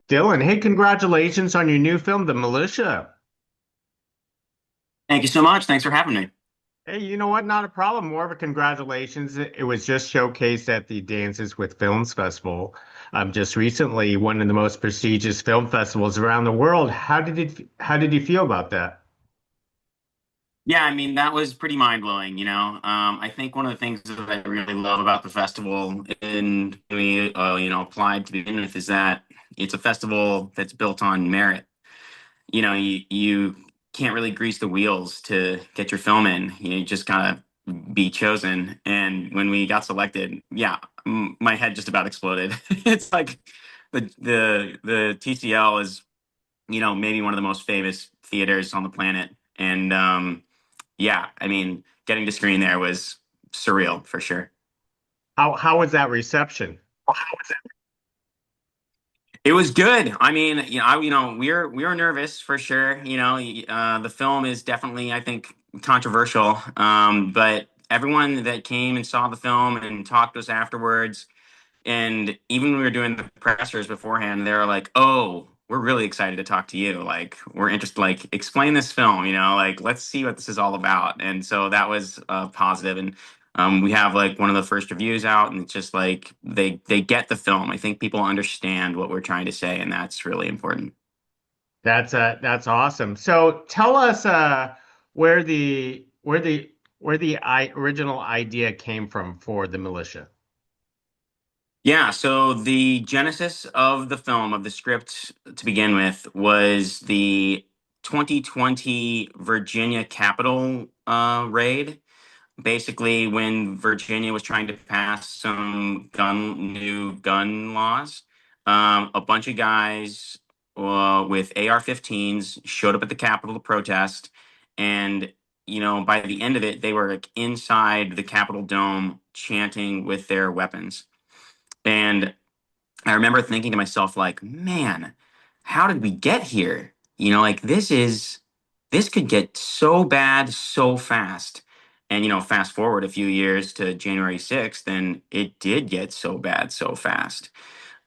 Dylan, hey, congratulations on your new film, The Militia. Thank you so much. Thanks for having me. Hey, you know what? Not a problem. More of a congratulations. It was just showcased at the Dances with Films Festival just recently, one of the most prestigious film festivals around the world. How did you feel about that? Yeah, I mean, that was pretty mind-blowing, you know. I think one of the things that I really love about the festival and we, applied to begin with is that it's a festival that's built on merit. You can't really grease the wheels to get your film in. You just gotta be chosen. And when we got selected, yeah, my head just about exploded. It's like the TCL is, maybe one of the most famous theaters on the planet. And yeah, I mean, getting to screen there was surreal for sure. How was that reception? It was good. I mean, we were nervous for sure. The film is definitely, I think, controversial. But everyone that came and saw the film and talked to us afterwards, and even when we were doing the pressers beforehand, they were like, "Oh, we're really excited to talk to you. Like, we're interested. Like, explain this film. Like, let's see what this is all about." And so that was positive. And we have like one of the first reviews out, and it's just like they get the film. I think people understand what we're trying to say, and that's really important. That's awesome. So tell us where the original idea came from for The Militia. Yeah, so the genesis of the film, of the script to begin with, was the 2020 Virginia Capitol raid. Basically, when Virginia was trying to pass some new gun laws, a bunch of guys with AR-15s showed up at the Capitol to protest, and by the end of it, they were like inside the Capitol dome chanting with their weapons. And I remember thinking to myself, like, man, how did we get here? Like this could get so bad so fast. And fast forward a few years to January 6th, and it did get so bad so fast.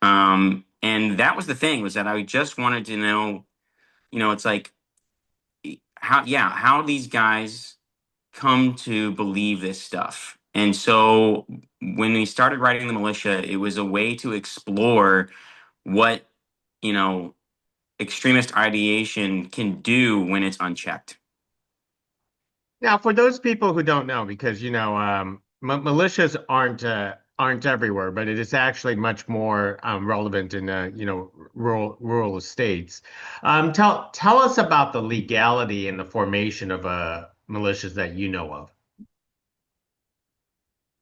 And that was the thing, was that I just wanted to know, it's like how these guys come to believe this stuff. And so when we started writing the militia, it was a way to explore what, you know, extremist ideation can do when it's unchecked. Now, for those people who don't know, because militias aren't everywhere, but it is actually much more relevant in rural estates. Tell us about the legality and the formation of militias that you know of.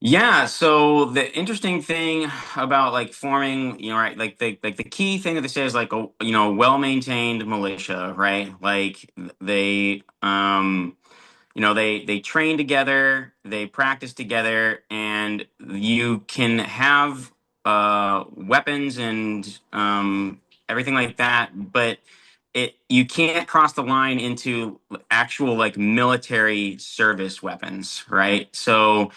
Yeah, so the interesting thing about like forming, right, like the key thing that they say is like a well-maintained militia, right? Like they train together, they practice together, and you can have weapons and everything like that, but you can't cross the line into actual like military service weapons, right? So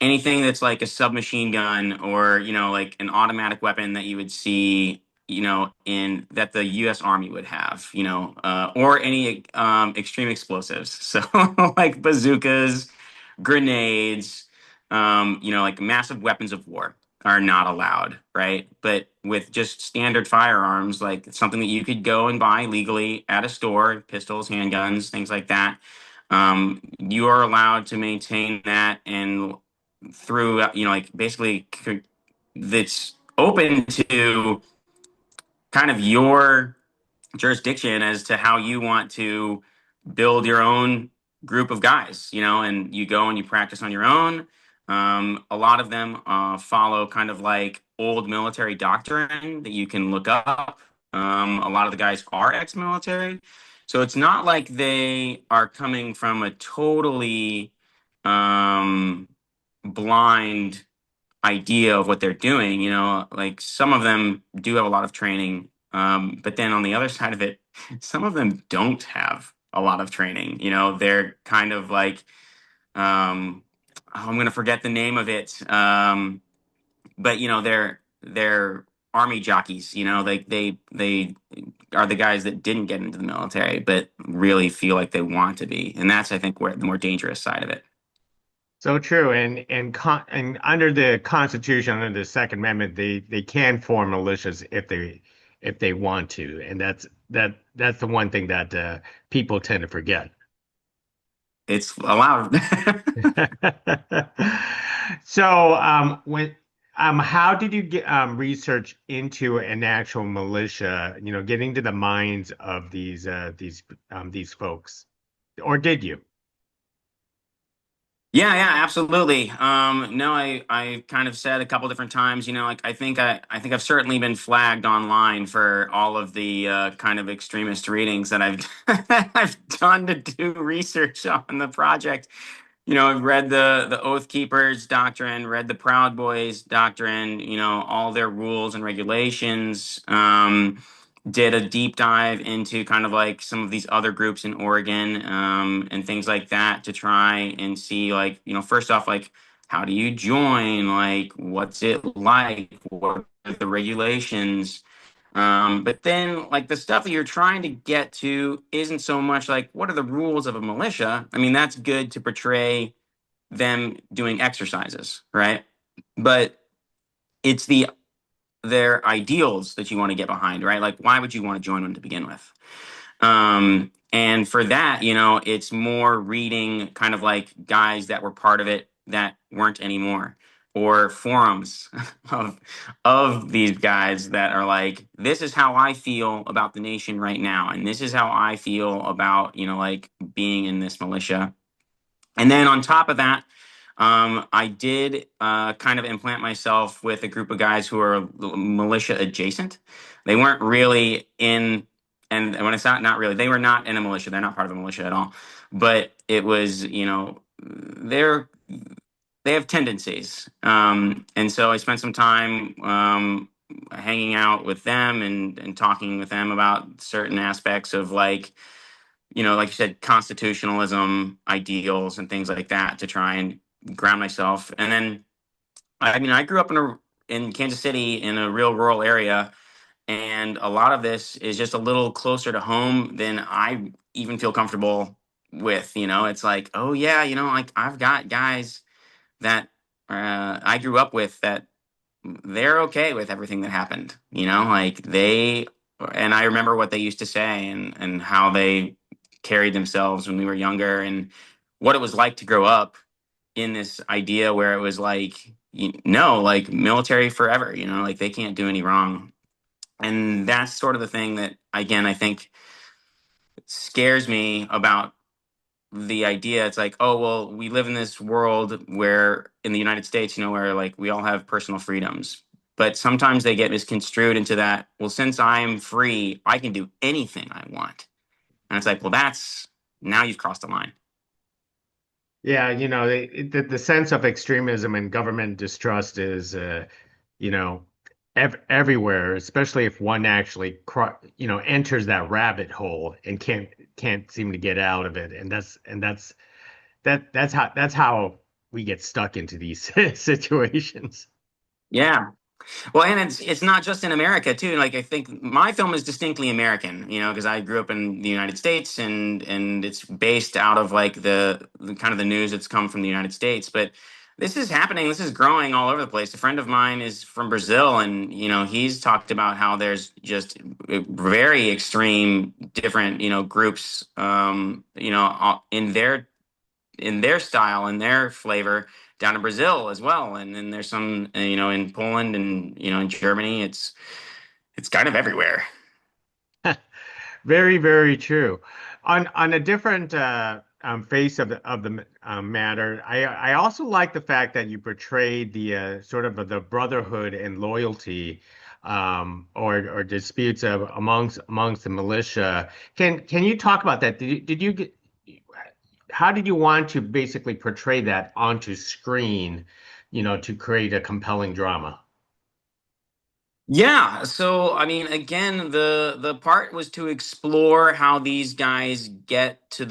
anything that's like a submachine gun or like an automatic weapon that you would see in that the US Army would have, or any extreme explosives, so like bazookas, grenades, like massive weapons of war are not allowed, right? But with just standard firearms, like something that you could go and buy legally at a store, pistols, handguns, things like that, you are allowed to maintain that. And through like basically that's open to kind of your jurisdiction as to how you want to build your own group of guys, and you go and you practice on your own. A lot of them follow kind of like old military doctrine that you can look up. A lot of the guys are ex-military, so it's not like they are coming from a totally um, blind idea of what they're doing. Like some of them do have a lot of training, but then on the other side of it, some of them don't have a lot of training. They're kind of like, oh, I'm going to forget the name of it, but they're army jockeys, you know, like they are the guys that didn't get into the military but really feel like they want to be, and that's, I think, where the more dangerous side of it. So true, and under the Constitution, under the Second Amendment, they can form militias if they want to, and that's the one thing that people tend to forget. It's allowed. So, how did you get research into an actual militia? You know, getting to the minds of these folks, or did you? Yeah, yeah, absolutely. No, I kind of said a couple different times, you know, like I think I've certainly been flagged online for all of the kind of extremist readings that I've I've done to do research on the project. You know, I've read the Oath Keepers doctrine, read the Proud Boys doctrine, you know, all their rules and regulations. Did a deep dive into kind of like some of these other groups in Oregon, and things like that to try and see, like, you know, first off, like, how do you join? Like, what's it like? What are the regulations? But then, like, the stuff that you're trying to get to isn't so much like what are the rules of a militia. I mean, that's good to portray them doing exercises, right? But it's their ideals that you want to get behind, right? Like, why would you want to join one to begin with? And for that, you know, it's more reading kind of like guys that were part of it that weren't anymore, or forums of these guys that are like, this is how I feel about the nation right now, and this is how I feel about, you know, like being in this militia. And then on top of that, I did kind of implant myself with a group of guys who are militia adjacent. They weren't really in, and when it's not really, they were not in a militia. They're not part of a militia at all. But it was, you know, they have tendencies, and so I spent some time hanging out with them and talking with them about certain aspects of, like, you know, like you said, constitutionalism, ideals, and things like that to try and ground myself. And then, I mean, I grew up in Kansas City in a real rural area, and a lot of this is just a little closer to home than I even feel comfortable with. You know, it's like, oh yeah, you know, like I've got guys that I grew up with that they're okay with everything that happened. You know, like and I remember what they used to say and how they carried themselves when we were younger, and what it was like to grow up in this idea where it was like, no, like military forever, you know, like they can't do any wrong. And that's sort of the thing that, again, I think scares me about the idea. It's like, oh well, we live in this world where in the United States, you know, where like we all have personal freedoms, but sometimes they get misconstrued into that, well, since I'm free, I can do anything I want. And it's like, well, that's, now you've crossed the line. Yeah, you know, the sense of extremism and government distrust is, you know, everywhere, especially if one actually, you know, enters that rabbit hole and can't seem to get out of it. That's how we get stuck into these situations. Yeah. Well, and it's not just in America too. Like, I think my film is distinctly American, you know, because I grew up in the United States, and it's based out of like the kind of the news that's come from the United States. But this is happening. This is growing all over the place. A friend of mine is from Brazil, and you know, he's talked about how there's just very extreme, different, you know, groups, you know, in their style and their flavor down in Brazil as well. And then there's some, you know, in Poland and, you know, in Germany. It's kind of everywhere. Very, very true. On a different face of the matter, I also like the fact that you portrayed the sort of the brotherhood and loyalty, or disputes amongst the militia. Can you talk about that? Did you get how did you want to basically portray that onto screen, you know, to create a compelling drama? Yeah, so I mean, again, the part was to explore how these guys get to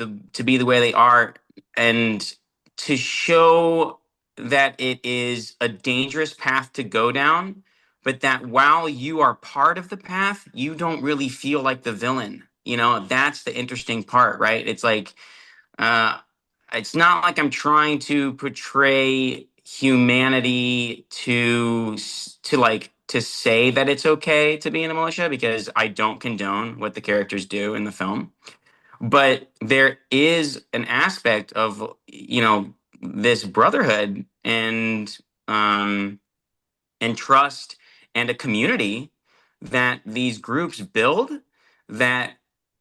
be the way they are, and to show that it is a dangerous path to go down, but that while you are part of the path, you don't really feel like the villain. You know, that's the interesting part, right? It's like, uh, it's not like I'm trying to portray humanity to say that it's okay to be in the militia, because I don't condone what the characters do in the film. But there is an aspect of, this brotherhood um and trust and a community that these groups build that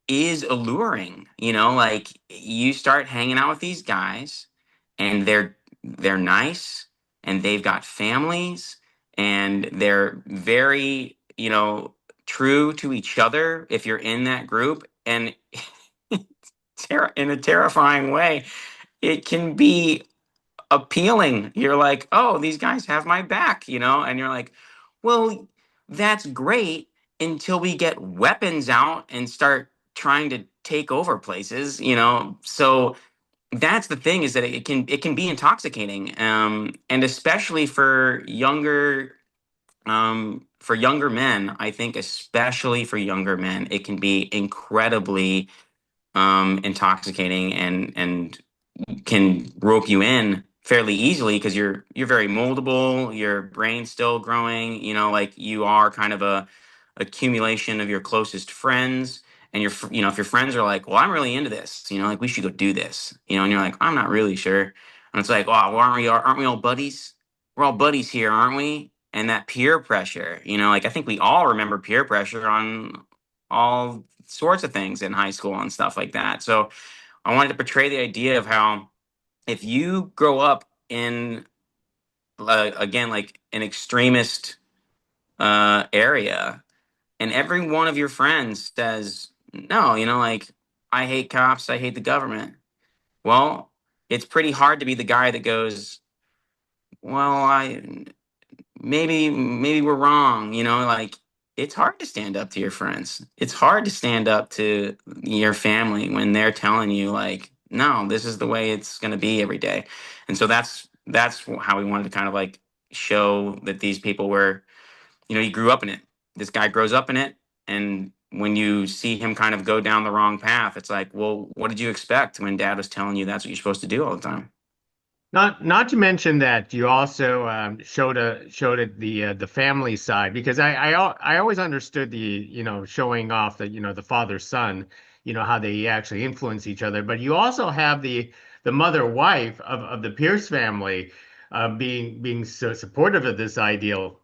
is alluring. Like, you start hanging out with these guys, and they're nice, and they've got families, and they're very, true to each other if you're in that group. And in a terrifying way, it can be appealing. You're like, oh, these guys have my back, and you're like, well, that's great until we get weapons out and start trying to take over places. So that's the thing, is that it can be intoxicating, and especially for younger men. I think especially for younger men, it can be incredibly intoxicating, and can rope you in fairly easily, because you're very moldable, your brain's still growing, like, you are kind of a accumulation of your closest friends. And if your friends are like, well, I'm really into this, like, we should go do this, and you're like, I'm not really sure. And it's like, oh, well, aren't we all buddies? We're all buddies here, aren't we? And that peer pressure, like, I think we all remember peer pressure on all sorts of things in high school and stuff like that. So I wanted to portray the idea of how, if you grow up in, again, like, an extremist area, and every one of your friends says no, like, I hate cops, I hate the government. Well, it's pretty hard to be the guy that goes, well, I maybe we're wrong. Like, it's hard to stand up to your friends. It's hard to stand up to your family when they're telling you, like, no, this is the way it's going to be every day. And so that's how we wanted to kind of, like, show that these people were, he grew up in it. This guy grows up in it, and when you see him kind of go down the wrong path, it's like, well, what did you expect when dad was telling you that's what you're supposed to do all the time? Not to mention that you also showed it the family side, because I always understood the showing off the the father son, how they actually influence each other, but you also have the mother wife of the Pierce family being so supportive of this ideal.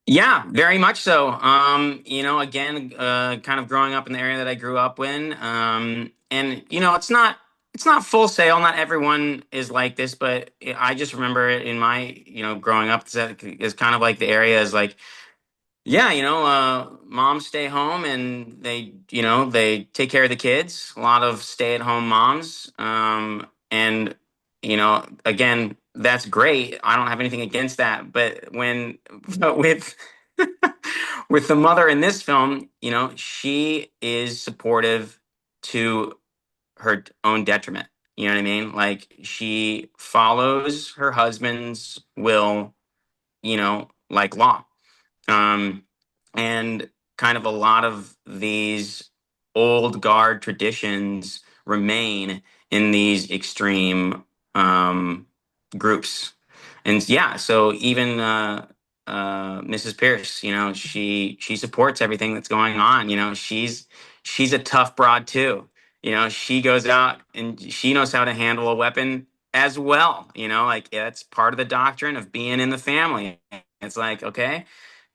Yeah, very much so. Again, kind of growing up in the area that I grew up in, and it's not full sail. Not everyone is like this, but I just remember it in my growing up. That is kind of like the area is like, yeah, moms stay home, and they take care of the kids. A lot of stay-at-home moms. And again, that's great. I don't have anything against that. But with with the mother in this film, she is supportive to her own detriment. You know what I mean? Like, she follows her husband's will, like law. Um, and kind of a lot of these old guard traditions remain in these extreme groups. And yeah, so even Mrs. Pierce, she supports everything that's going on. She's a tough broad too. She goes out and she knows how to handle a weapon as well. Like, that's part of the doctrine of being in the family. It's like, okay,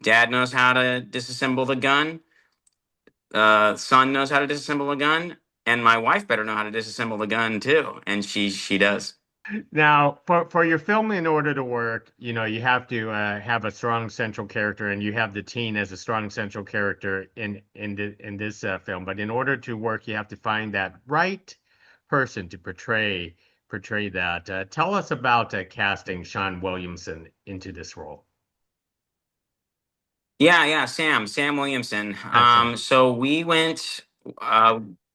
dad knows how to disassemble the gun. Son knows how to disassemble a gun, and my wife better know how to disassemble the gun too, and she does. Now, for your film in order to work, you have to have a strong central character, and you have the teen as a strong central character in this film. But in order to work, you have to find that right person to portray that. Tell us about casting Sean Williamson into this role. Yeah, yeah, Sam Williamson. Sam. So we went.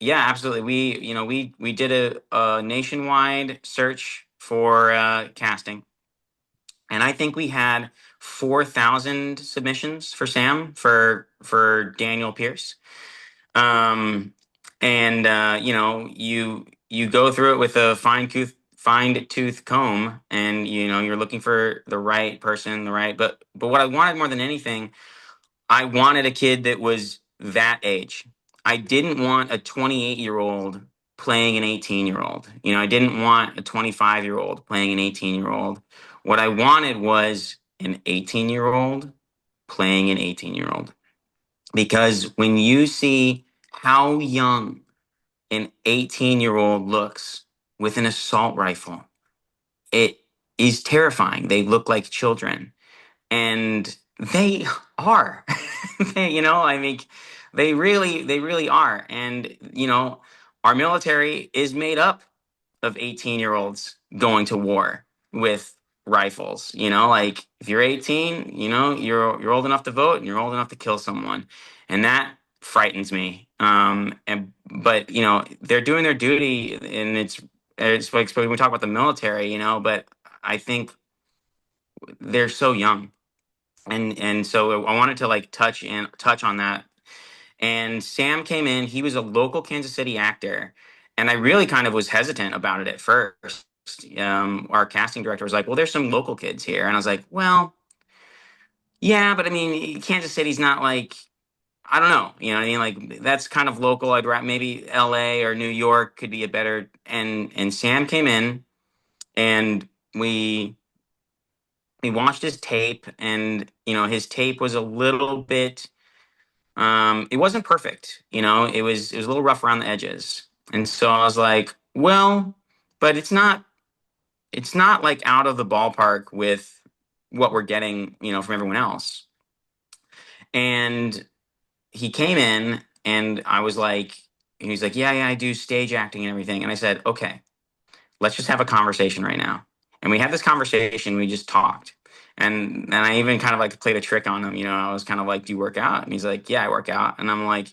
Yeah, absolutely. We did a nationwide search for casting, and I think we had 4,000 submissions for Sam for Daniel Pierce. Um, and you go through it with a fine tooth comb, and you're looking for the right person, the right. But what I wanted more than anything, I wanted a kid that was that age. I didn't want a 28-year-old playing an 18-year-old. I didn't want a 25-year-old playing an 18-year-old. What I wanted was an 18-year-old playing an 18-year-old. Because when you see how young an 18-year-old looks with an assault rifle, it is terrifying. They look like children, and they are. I mean, they really are. And our military is made up of 18-year-olds going to war with rifles. Like if you're 18, you're old enough to vote and you're old enough to kill someone, and that frightens me. And but they're doing their duty, and it's like when we talk about the military, but I think they're so young, and so I wanted to like touch on that. And Sam came in. He was a local Kansas City actor, and I really kind of was hesitant about it at first. Our casting director was like, "Well, there's some local kids here," and I was like, "Well, yeah, but I mean, Kansas City's not like I don't know, you know what I mean? Like that's kind of local. Maybe L.A. or New York could be a better." And Sam came in, and we watched his tape, and his tape was a little bit. It wasn't perfect, it was a little rough around the edges. And so I was like, well, but it's not like out of the ballpark with what we're getting, from everyone else. And he came in, and I was like, he was like, yeah, yeah, I do stage acting and everything. And I said, okay, let's just have a conversation right now. And we had this conversation, we just talked. And I even kind of like played a trick on him, I was kind of like, do you work out? And he's like, yeah, I work out. And I'm like,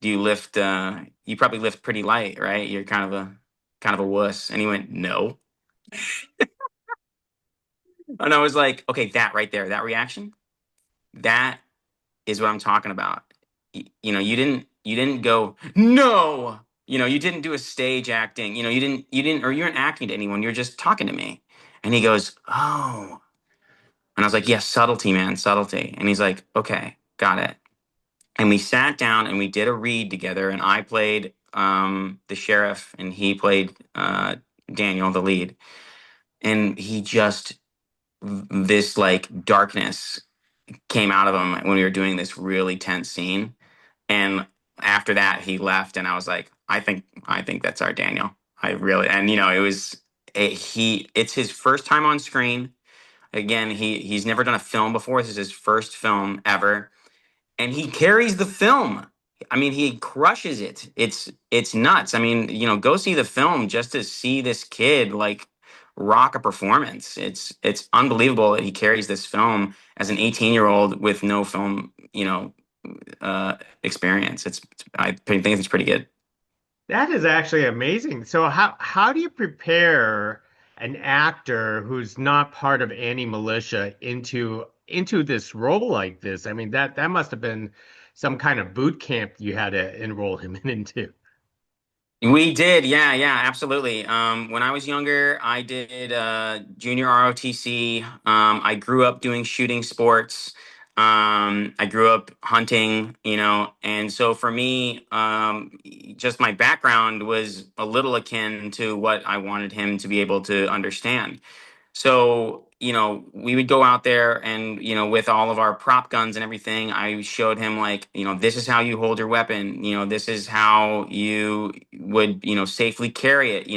do you lift you probably lift pretty light, right? You're kind of a wuss. And he went, no. And I was like, okay, that right there, that reaction, that is what I'm talking about. You didn't go, no. You didn't do a stage acting. Or you weren't acting to anyone. You're just talking to me. And he goes, oh. And I was like, yes, subtlety, man, subtlety. And he's like, okay, got it. And we sat down and we did a read together, and I played the sheriff, and he played Daniel, the lead. And he just this like darkness came out of him when we were doing this really tense scene. And after that, he left, and I was like, I think that's our Daniel. I really, and it was it's his first time on screen. Again, he's never done a film before. This is his first film ever, and he carries the film. I mean, he crushes it. It's nuts. I mean, go see the film just to see this kid like rock a performance. It's unbelievable that he carries this film as an 18-year-old with no film, experience. I think it's pretty good. That is actually amazing. So how do you prepare an actor who's not part of any militia into this role like this? I mean, that must have been some kind of boot camp you had to enroll him into. We did, yeah, yeah, absolutely. When I was younger, I did junior ROTC. I grew up doing shooting sports. I grew up hunting, and so for me, just my background was a little akin to what I wanted him to be able to understand. So, we would go out there and, with all of our prop guns and everything, I showed him like, this is how you hold your weapon. This is how you would, safely carry it.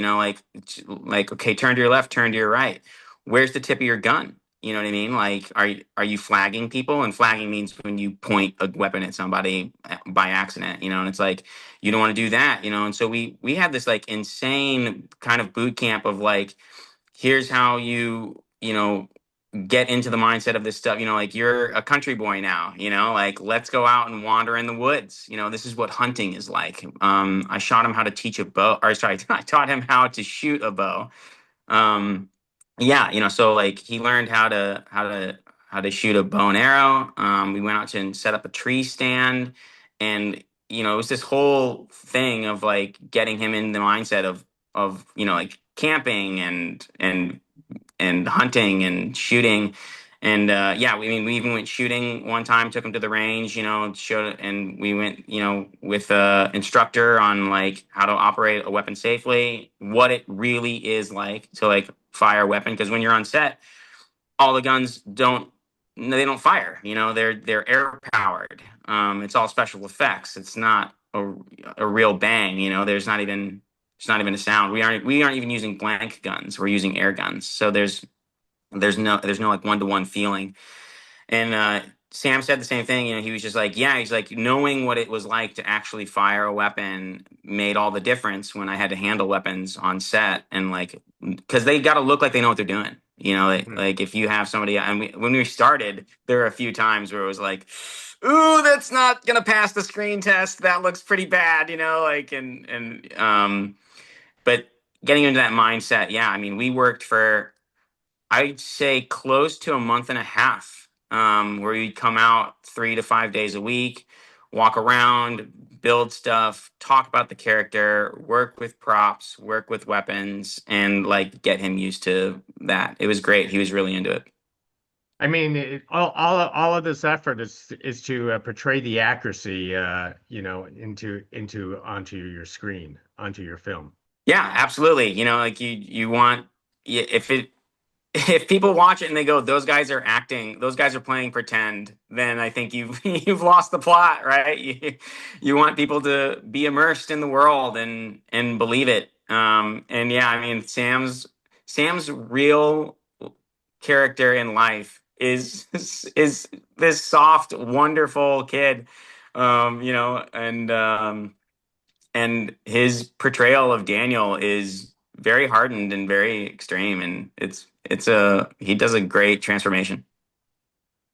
Like, okay, turn to your left, turn to your right. Where's the tip of your gun? You know what I mean? Like, are you flagging people? And flagging means when you point a weapon at somebody by accident, and it's like, you don't want to do that, And so we had this like insane kind of boot camp of like, here's how you get into the mindset of this stuff, like you're a country boy now, like let's go out and wander in the woods. This is what hunting is like. I shot him how to teach a bow, or sorry, I taught him how to shoot a bow. Yeah, so like he learned how to shoot a bow and arrow. We went out to and set up a tree stand, and it was this whole thing of like getting him in the mindset of like camping and hunting and shooting. And yeah, we even went shooting one time, took him to the range, showed, and we went, with a instructor on like how to operate a weapon safely, what it really is like to like fire a weapon. Because when you're on set, all the guns they don't fire, they're air powered. It's all special effects. It's not a real bang, there's not even a sound. We aren't even using blank guns. We're using air guns. So there's no like one-to-one feeling. And Sam said the same thing. He was just like, yeah, he's like, knowing what it was like to actually fire a weapon made all the difference when I had to handle weapons on set. And like, because they got to look like they know what they're doing. Mhm. Like if you have somebody, and when we started, there were a few times where it was like, ooh, that's not gonna pass the screen test. That looks pretty bad, like but getting into that mindset, yeah. I mean, we worked for, I'd say, close to a month and a half, where you'd come out 3 to 5 days a week, walk around, build stuff, talk about the character, work with props, work with weapons, and like get him used to that. It was great. He was really into it. I mean, all of this effort is to portray the accuracy, onto your screen, onto your film. Yeah, absolutely. Like you want, if it if people watch it and they go, those guys are acting, those guys are playing pretend, then I think you've you've lost the plot, right? You want people to be immersed in the world and believe it. And yeah, I mean, Sam's real character in life is this soft, wonderful kid, and his portrayal of Daniel is very hardened and very extreme, and he does a great transformation.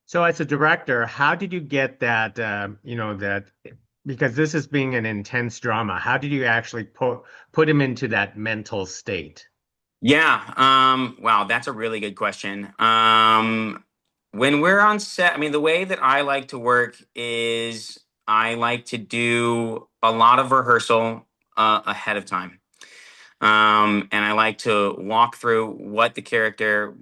So, as a director, how did you get that? That because this is being an intense drama, how did you actually put him into that mental state? Yeah, wow, that's a really good question. When we're on set, I mean, the way that I like to work is I like to do a lot of rehearsal ahead of time. And I like to walk through what the character,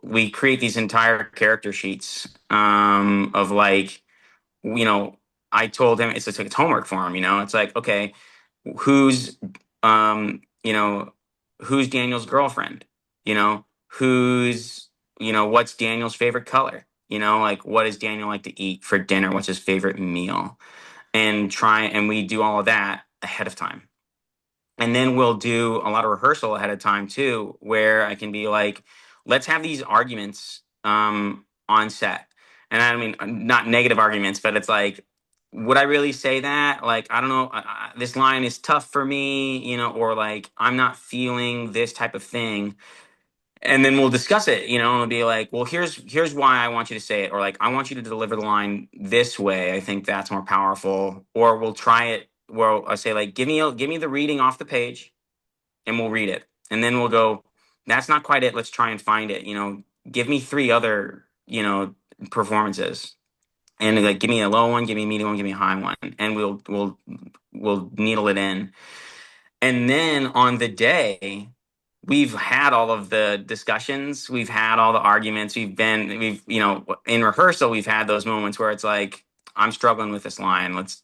we create these entire character sheets, of like, you know, I told him it's like it's homework for him. It's like, okay, who's, um, you know, who's Daniel's girlfriend? What's Daniel's favorite color? Like what does Daniel like to eat for dinner? What's his favorite meal? And we do all of that ahead of time. And then we'll do a lot of rehearsal ahead of time too, where I can be like, let's have these arguments on set. And I mean, not negative arguments, but it's like, would I really say that? Like, I don't know, this line is tough for me, or like, I'm not feeling this type of thing. And then we'll discuss it, and it'll be like, well, here's why I want you to say it, or like, I want you to deliver the line this way. I think that's more powerful. Or we'll try it where I say like, give me the reading off the page, and we'll read it, and then we'll go, that's not quite it. Let's try and find it. Give me three other performances, and like, give me a low one, give me a medium one, give me a high one, and we'll needle it in. And then on the day, we've had all of the discussions, we've had all the arguments, we've in rehearsal, we've had those moments where it's like, I'm struggling with this line. Let's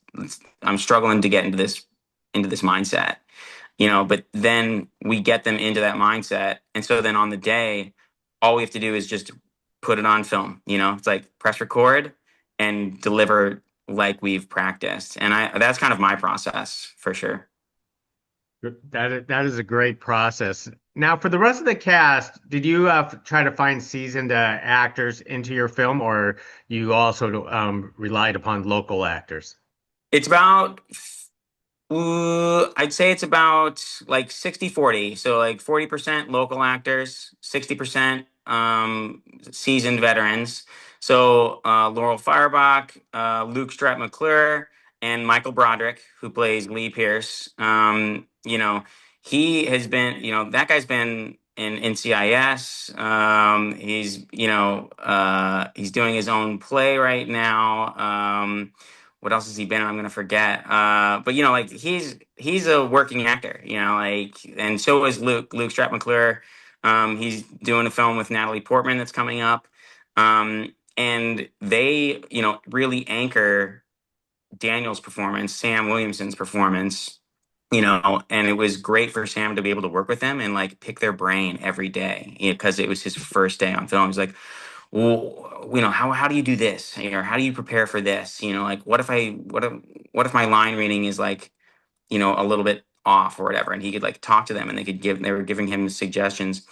I'm struggling to get into this mindset. But then we get them into that mindset. And so then on the day, all we have to do is just put it on film. It's like press record and deliver like we've practiced. And that's kind of my process for sure. That is a great process. Now, for the rest of the cast, did you try to find seasoned actors into your film, or you also relied upon local actors? It's about, I'd say it's about like 60-40. So like 40% local actors, 60% seasoned veterans. So Laurel Firebach, Luke Strat McClure, and Michael Broderick, who plays Lee Pierce. He has been, that guy's been in NCIS. He's doing his own play right now. What else has he been in? I'm gonna forget. But like he's a working actor, like, and so is Luke Strat McClure. He's doing a film with Natalie Portman that's coming up. And they, really anchor Daniel's performance, Sam Williamson's performance, and it was great for Sam to be able to work with them and like pick their brain every day, because it was his first day on film. He's like, well, how do you do this? Or how do you prepare for this? Like what if my line reading is like, a little bit off or whatever, and he could like talk to them and they were giving him suggestions.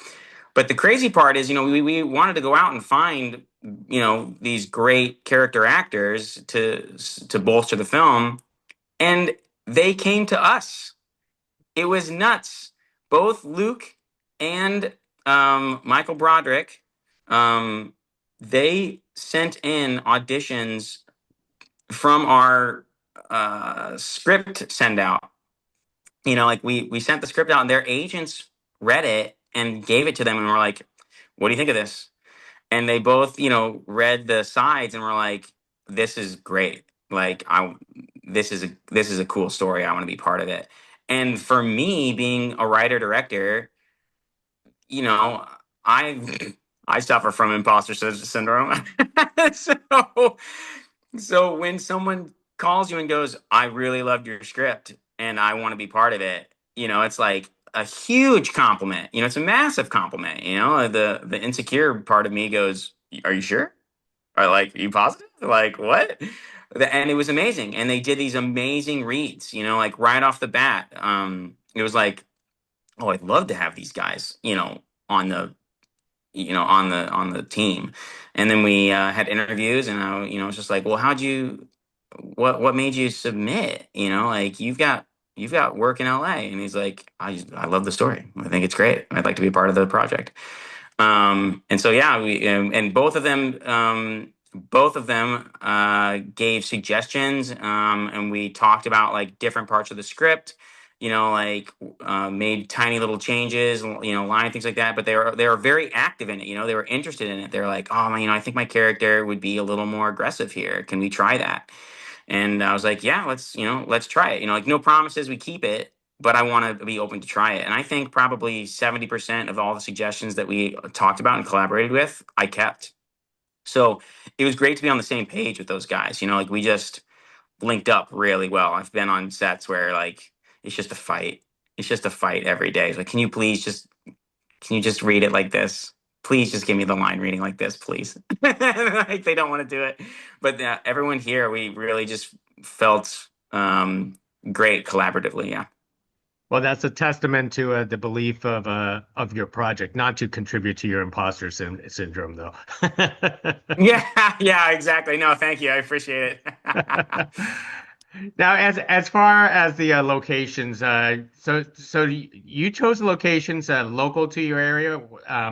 But the crazy part is, we wanted to go out and find, these great character actors to bolster the film, and they came to us. It was nuts. Both Luke and Michael Broderick, um, they sent in auditions from our script send out. Like we sent the script out, and their agents read it and gave it to them, and were like, "What do you think of this?" And they both, read the sides and were like, "This is great. Like, this is a cool story. I want to be part of it." And for me, being a writer director, you know, I I suffer from imposter syndrome. so so when someone calls you and goes, "I really loved your script and I want to be part of it," it's like a huge compliment. It's a massive compliment. The insecure part of me goes, "Are you sure? Or like, are you positive? Like what?" And it was amazing. And they did these amazing reads. Like right off the bat. It was like, oh, I'd love to have these guys. On the on the team. And then we had interviews, and I was just like, well, what made you submit? Like you've got work in LA. And he's like, I love the story. I think it's great. I'd like to be a part of the project. And so yeah, we and both of them gave suggestions, and we talked about like different parts of the script, like made tiny little changes, line things like that. But they were very active in it. They were interested in it. They're like, oh, man, I think my character would be a little more aggressive here. Can we try that? And I was like, yeah, let's try it. Like no promises, we keep it, but I want to be open to try it. And I think probably 70% of all the suggestions that we talked about and collaborated with, I kept. So it was great to be on the same page with those guys. Like we just linked up really well. I've been on sets where like it's just a fight. It's just a fight every day. It's like, can you just read it like this? Please just give me the line reading like this, please. Like they don't want to do it, but everyone here, we really just felt great collaboratively. Yeah. Well, that's a testament to the belief of your project, not to contribute to your imposter syndrome, though. Yeah, yeah, exactly. No, thank you. I appreciate it. Now, as far as the locations, so you chose locations local to your area,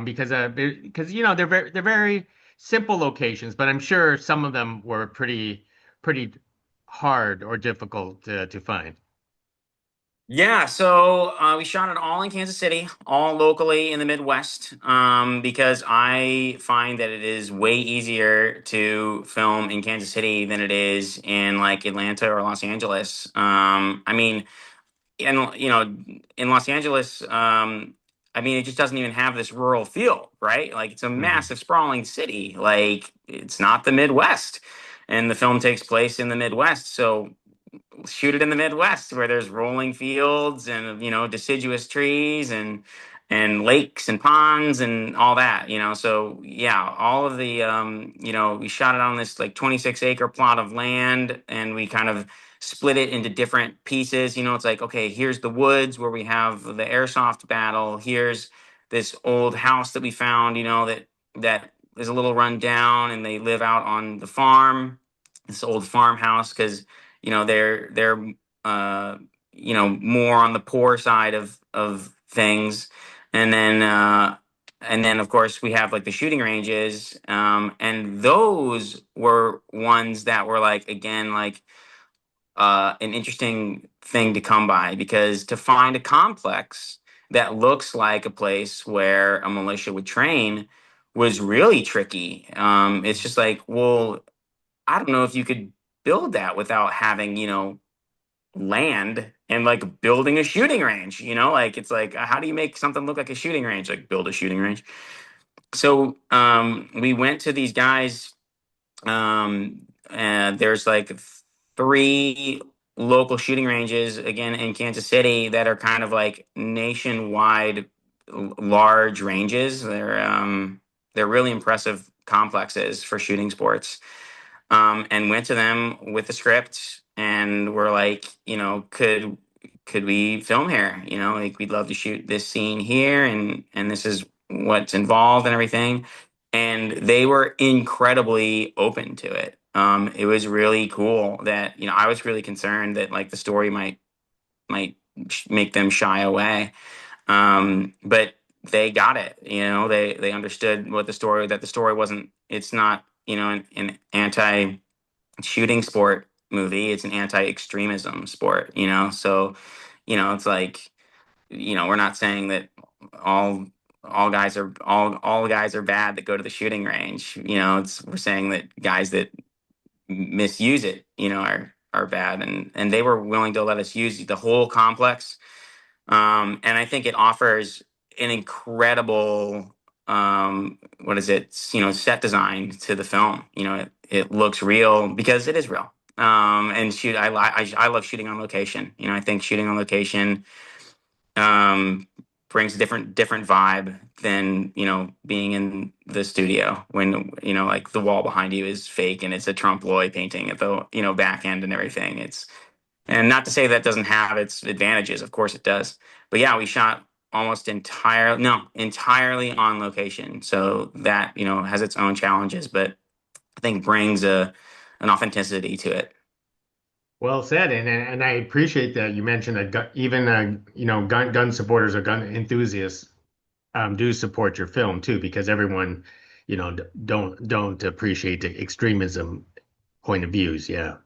because they're very simple locations, but I'm sure some of them were pretty hard or difficult to find. Yeah, so we shot it all in Kansas City, all locally in the Midwest, because I find that it is way easier to film in Kansas City than it is in like Atlanta or Los Angeles. I mean, in Los Angeles, it just doesn't even have this rural feel, right? Like it's a Hmm. massive, sprawling city. Like it's not the Midwest, and the film takes place in the Midwest, so shoot it in the Midwest where there's rolling fields and deciduous trees and lakes and ponds and all that. So yeah, all of the we shot it on this like 26-acre plot of land, and we kind of split it into different pieces. It's like, okay, here's the woods where we have the airsoft battle. Here's this old house that we found, that is a little run down, and they live out on the farm, this old farmhouse, because they're uh, more on the poor side of things. And then uh, and then of course we have like the shooting ranges, and those were ones that were like, again, like an interesting thing to come by, because to find a complex that looks like a place where a militia would train was really tricky. It's just like, well, I don't know if you could build that without having, land and like building a shooting range, like it's like, how do you make something look like a shooting range? Like build a shooting range. So we went to these guys, and there's like three local shooting ranges again in Kansas City that are kind of like nationwide large ranges. They're really impressive complexes for shooting sports. And went to them with the script and we're like, could we film here? Like we'd love to shoot this scene here, and this is what's involved and everything. And they were incredibly open to it. It was really cool that, I was really concerned that like the story might make them shy away. But they got it. They understood what the story, that the story wasn't. It's not, an anti shooting sport movie. It's an anti-extremism sport. So it's like, we're not saying that all all guys are bad that go to the shooting range. We're saying that guys that misuse it, are bad, and they were willing to let us use the whole complex. And I think it offers an incredible, what is it? Set design to the film. It looks real because it is real. And I love shooting on location. I think shooting on location, brings a different vibe than being in the studio when like the wall behind you is fake and it's a Trump Lloyd painting at the back end and everything. And not to say that doesn't have its advantages. Of course it does. But yeah, we shot entirely on location. So that, has its own challenges, but I think brings an authenticity to it. Well said, and I appreciate that you mentioned that even gun supporters or gun enthusiasts do support your film too, because everyone don't appreciate the extremism point of views. Yeah.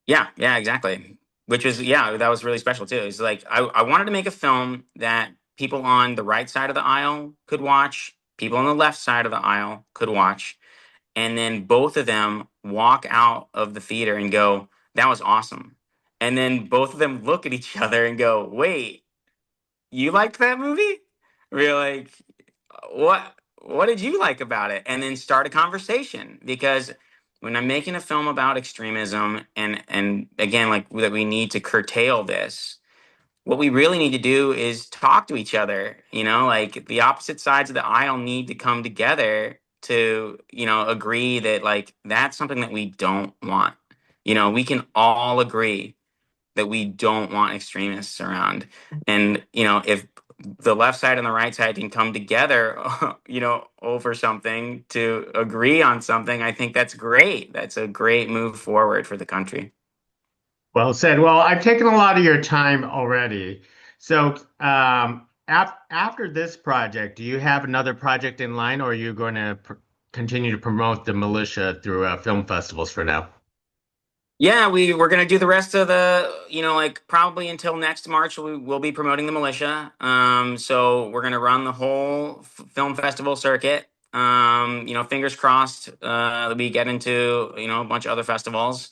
Yeah, yeah, exactly. Which was, yeah, that was really special too. It's like I wanted to make a film that people on the right side of the aisle could watch, people on the left side of the aisle could watch, and then both of them walk out of the theater and go, "That was awesome." And then both of them look at each other and go, "Wait, you liked that movie?" We're like, what did you like about it? And then start a conversation, because when I'm making a film about extremism, and again, like that, we need to curtail this. What we really need to do is talk to each other. Like the opposite sides of the aisle need to come together to agree that like that's something that we don't want. We can all agree that we don't want extremists around. And, if the left side and the right side can come together, over something to agree on something, I think that's great. That's a great move forward for the country. Well said. Well, I've taken a lot of your time already. So, after this project, do you have another project in line, or are you going to pr continue to promote the militia through film festivals for now? Yeah, we're gonna do the rest of the, like probably until next March. We'll be promoting the militia. So we're gonna run the whole film festival circuit. Fingers crossed that we get into a bunch of other festivals.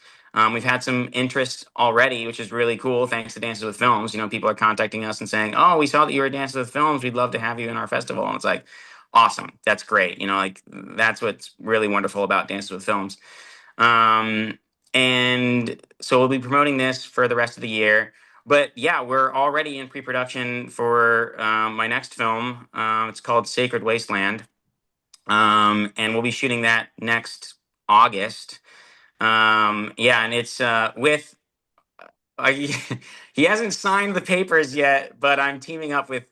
We've had some interest already, which is really cool. Thanks to Dances with Films, people are contacting us and saying, "Oh, we saw that you were at Dances with Films. We'd love to have you in our festival." And it's like, awesome. That's great. Like that's what's really wonderful about Dances with Films. Um, and so we'll be promoting this for the rest of the year. But yeah, we're already in pre-production for my next film. It's called Sacred Wasteland, and we'll be shooting that next August. Yeah, and it's with I, he hasn't signed the papers yet, but I'm teaming up with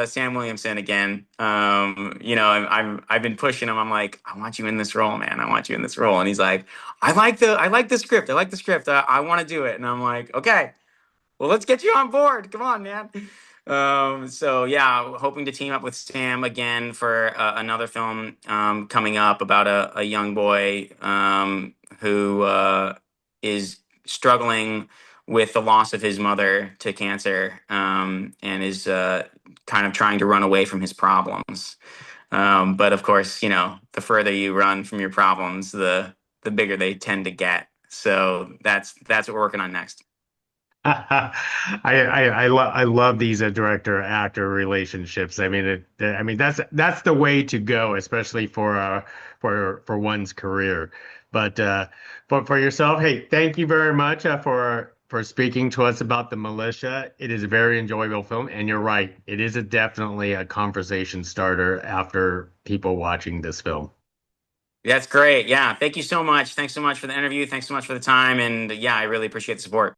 Sam Williamson again. I've been pushing him. I'm like, I want you in this role, man. I want you in this role. And he's like, I like the script. I like the script. I want to do it. And I'm like, okay, well, let's get you on board. Come on, man. So yeah, hoping to team up with Sam again for another film coming up about a young boy who is struggling with the loss of his mother to cancer, and is kind of trying to run away from his problems. But of course, the further you run from your problems, the bigger they tend to get. So that's what we're working on next. I love these director actor relationships. I mean I mean that's the way to go, especially for one's career. But for yourself, hey, thank you very much for speaking to us about the Militia. It is a very enjoyable film, and you're right, it is definitely a conversation starter after people watching this film. That's great. Yeah. Thank you so much. Thanks so much for the interview. Thanks so much for the time. And yeah, I really appreciate the support.